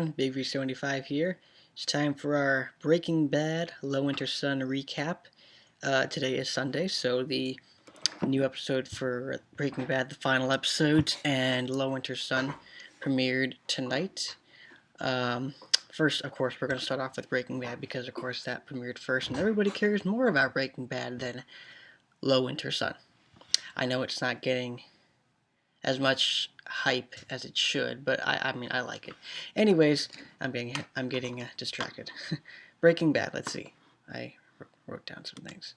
Big V75 here. It's time for our Breaking Bad Low Winter Sun recap. Today is Sunday, so the new episode for Breaking Bad, the final episode, and Low Winter Sun premiered tonight. First, of course, we're going to start off with Breaking Bad because, of course, that premiered first, and everybody cares more about Breaking Bad than Low Winter Sun. I know it's not getting as much hype as it should, but I mean, I like it. Anyways, I'm getting distracted. Breaking Bad. Let's see. I wrote down some things.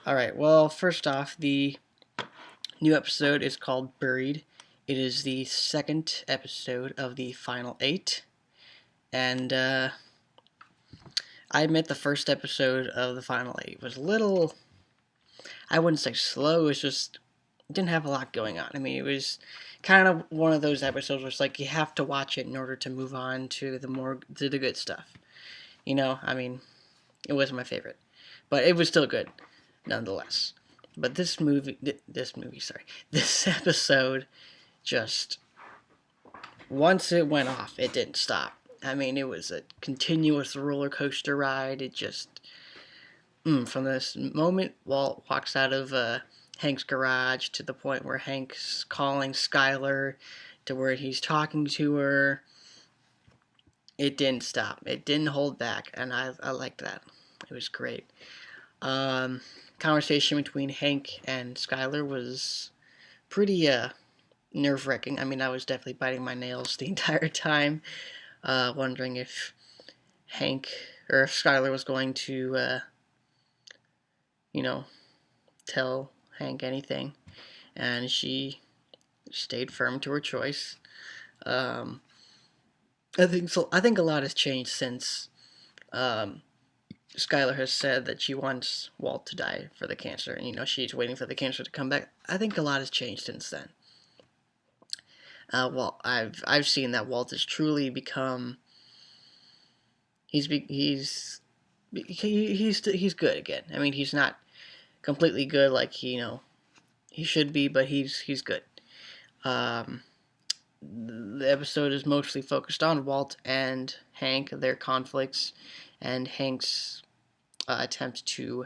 All right. Well, first off, the new episode is called Buried. It is the second episode of the final 8, and I admit the first episode of the final 8 was a little, I wouldn't say slow. It's just didn't have a lot going on. I mean, it was kind of one of those episodes where it's like you have to watch it in order to move on to the good stuff. You know, I mean, it wasn't my favorite, but it was still good, nonetheless. But this episode, just once it went off, it didn't stop. I mean, it was a continuous roller coaster ride. It just, from this moment Walt walks out of Hank's garage to the point where Hank's calling Skylar, to where he's talking to her, it didn't stop. It didn't hold back, and I liked that. It was great. Conversation between Hank and Skylar was pretty nerve-wracking. I mean, I was definitely biting my nails the entire time, wondering if Hank or if Skylar was going to, tell Hank anything, and she stayed firm to her choice. I think a lot has changed since Skylar has said that she wants Walt to die for the cancer, and she's waiting for the cancer to come back. I think a lot has changed since then. Well, I've seen that Walt has truly become. He's good again. I mean, he's not completely good like he should be, but he's good. The episode is mostly focused on Walt and Hank, their conflicts, and Hank's attempt to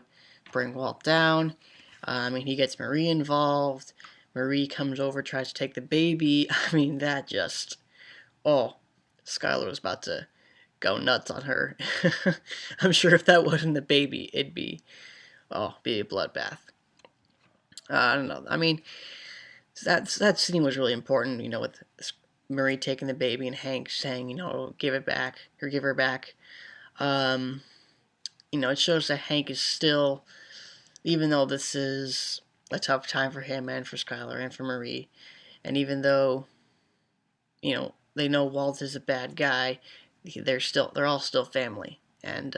bring Walt down. I mean, he gets Marie involved. Marie comes over, tries to take the baby. I mean, that just... Oh, Skylar was about to go nuts on her. I'm sure if that wasn't the baby, it'd be a bloodbath. I don't know. I mean, that scene was really important, with Marie taking the baby and Hank saying, give it back, or give her back. It shows that Hank is still, even though this is a tough time for him and for Skylar and for Marie, and even though, they know Walt is a bad guy, they're all still family, and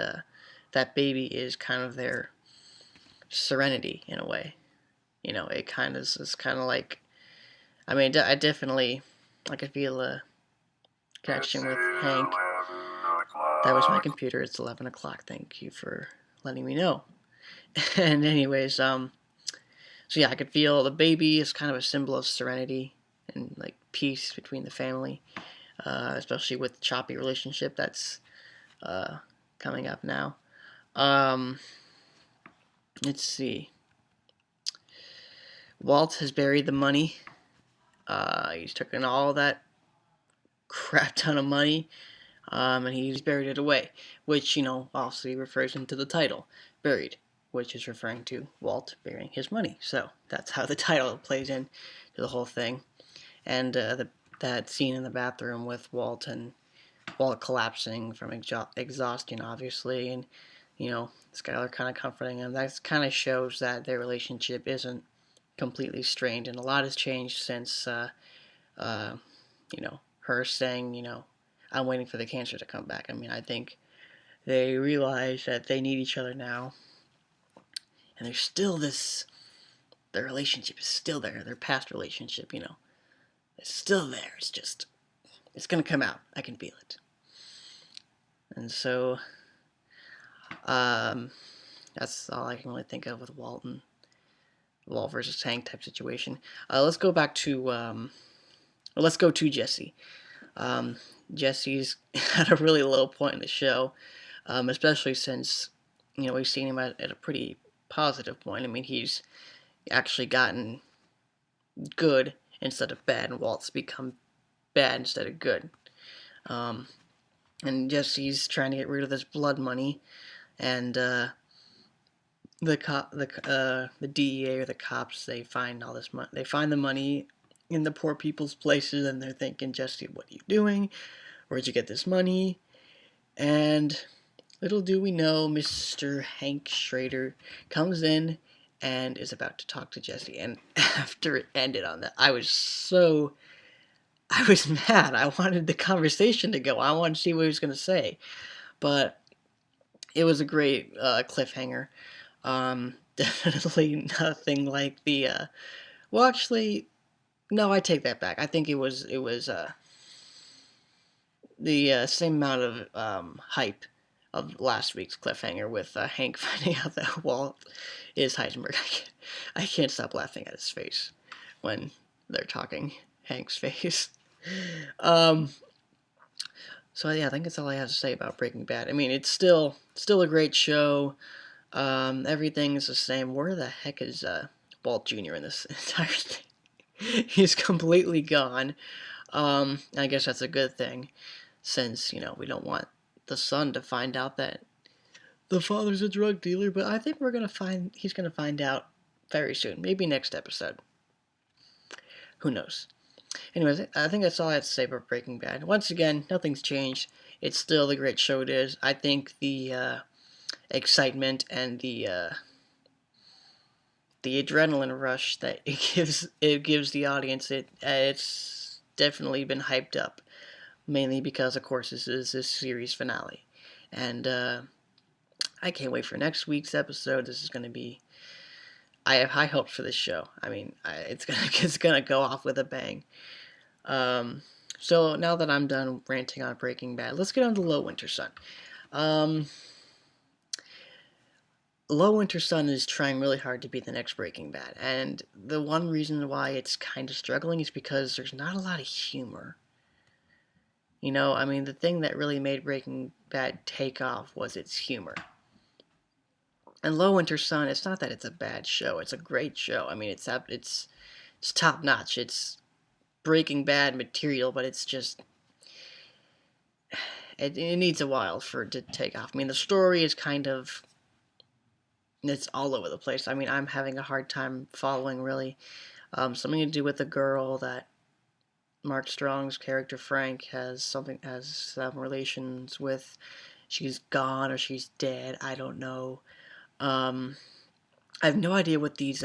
that baby is kind of their serenity in a way. It kind of is kind of like, I mean, I could feel a connection with Hank. That was my computer. It's 11 o'clock. Thank you for letting me know. And anyways, so yeah, I could feel the baby is kind of a symbol of serenity and like peace between the family, especially with the choppy relationship that's coming up now. Let's see. Walt has buried the money. He's taken all that crap ton of money, and he's buried it away, which, obviously refers into the title, Buried, which is referring to Walt burying his money. So that's how the title plays in to the whole thing. And that scene in the bathroom with Walt collapsing from exhaustion, obviously, and, Skylar kind of comforting him. That kind of shows that their relationship isn't completely strained, and a lot has changed since, her saying, I'm waiting for the cancer to come back. I mean, I think they realize that they need each other now, and there's still their relationship is still there, their past relationship, it's still there. It's just, it's going to come out. I can feel it. And so, that's all I can really think of with Walt versus Hank type situation. Let's go to Jesse. Jesse's at a really low point in the show, especially since we've seen him at a pretty positive point. I mean, he's actually gotten good instead of bad, and Walt's become bad instead of good. Um, and Jesse's trying to get rid of this blood money, and the DEA or the cops, they find all this money. They find the money in the poor people's places, and they're thinking, Jesse, what are you doing? Where'd you get this money? And little do we know, Mr. Hank Schrader comes in and is about to talk to Jesse. And after it ended on that, I was mad. I wanted the conversation to go. I wanted to see what he was going to say. But it was a great cliffhanger. Definitely nothing like the. Well, actually, no, I take that back. I think it was the same amount of hype of last week's cliffhanger with Hank finding out that Walt is Heisenberg. I can't stop laughing at his face when they're talking. Hank's face. So yeah, I think that's all I have to say about Breaking Bad. I mean, it's still a great show. Everything is the same. Where the heck is Walt Jr. in this entire thing? He's completely gone. I guess that's a good thing, since we don't want the son to find out that the father's a drug dealer. But I think he's gonna find out very soon. Maybe next episode. Who knows? Anyways, I think that's all I have to say about Breaking Bad. Once again, nothing's changed. It's still the great show it is. I think the excitement and the adrenaline rush that it gives the audience, it's definitely been hyped up, mainly because, of course, this is this series finale, and I can't wait for next week's episode. This is going to be. I have high hopes for this show. I mean, it's gonna go off with a bang. So now that I'm done ranting on Breaking Bad, let's get on to Low Winter Sun. Low Winter Sun is trying really hard to be the next Breaking Bad, and the one reason why it's kind of struggling is because there's not a lot of humor. I mean, the thing that really made Breaking Bad take off was its humor. And Low Winter Sun, it's not that it's a bad show; it's a great show. I mean, it's top notch. It's Breaking Bad material, but it's just it needs a while for it to take off. I mean, the story is kind of it's all over the place. I mean, I'm having a hard time following, really. Something to do with a girl that Mark Strong's character Frank has some relations with. She's gone or she's dead. I don't know. I have no idea what these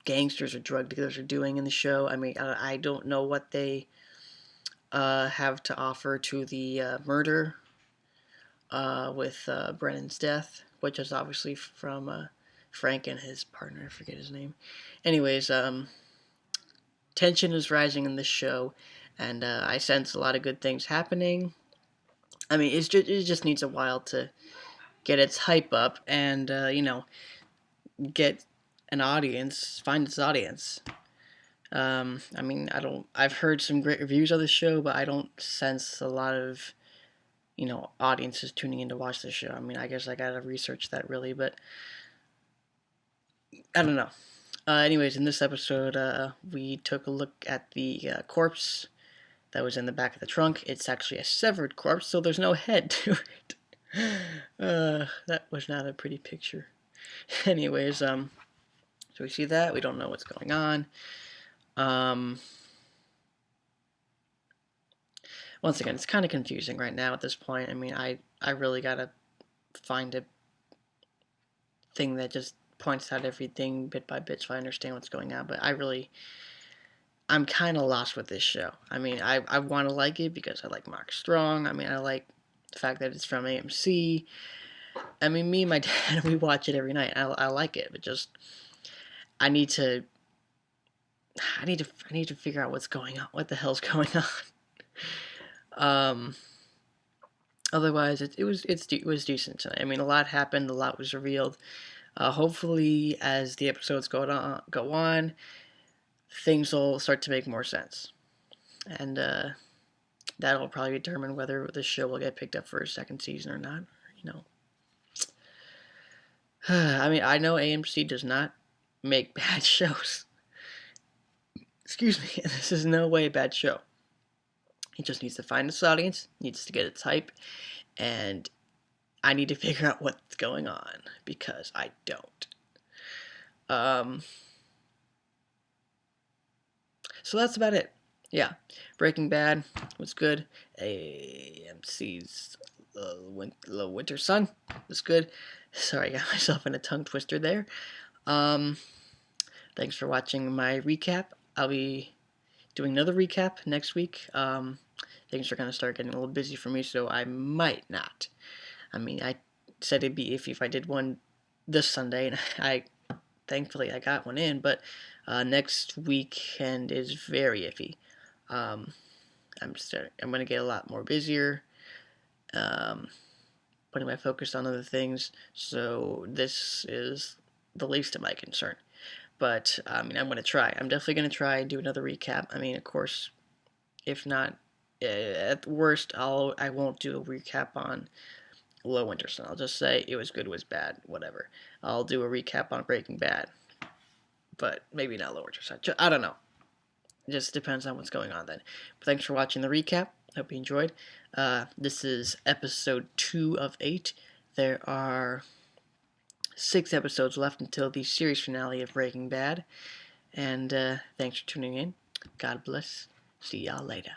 gangsters or drug dealers are doing in the show. I mean, I don't know what they have to offer to the murder with Brennan's death, which is obviously from Frank and his partner. I forget his name. Anyways, tension is rising in this show, and I sense a lot of good things happening. I mean, it just needs a while to get its hype up and, get an audience, find its audience. I mean, I've heard some great reviews of the show, but I don't sense a lot of, audiences tuning in to watch the show. I mean, I guess I gotta research that really, but I don't know. Anyways, in this episode, we took a look at the corpse that was in the back of the trunk. It's actually a severed corpse, so there's no head to it. That was not a pretty picture. Anyways, so we see that. We don't know what's going on. Once again, it's kind of confusing right now at this point. I mean, I really gotta find a thing that just points out everything bit by bit so I understand what's going on. But I'm kind of lost with this show. I mean, I want to like it because I like Mark Strong. I mean, I like the fact that it's from AMC. I mean, me and my dad, we watch it every night. I like it, but just I need to figure out what's going on. What the hell's going on? Otherwise, it was decent tonight. I mean, a lot happened. A lot was revealed. Hopefully, as the episodes go on, things will start to make more sense. And that'll probably determine whether the show will get picked up for a second season or not. I mean, I know AMC does not make bad shows. Excuse me, this is no way a bad show. It just needs to find its audience, needs to get its hype, and I need to figure out what's going on because I don't. So that's about it. Yeah, Breaking Bad was good. AMC's Winter Sun was good. Sorry, I got myself in a tongue twister there. Thanks for watching my recap. I'll be doing another recap next week. Things are going to start getting a little busy for me, so I might not. I mean, I said it'd be iffy if I did one this Sunday, and thankfully I got one in, but next weekend is very iffy. I'm going to get a lot more busier, putting my focus on other things, so this is the least of my concern. But, I mean, I'm going to try. I'm definitely going to try and do another recap. I mean, of course, if not, at the worst, I won't do a recap on Winter Sun. I'll just say it was good, it was bad, whatever. I'll do a recap on Breaking Bad, but maybe not Winter Sun. I don't know. It just depends on what's going on then. But thanks for watching the recap. Hope you enjoyed. This is episode 2 of 8. There are 6 episodes left until the series finale of Breaking Bad. And thanks for tuning in. God bless. See y'all later.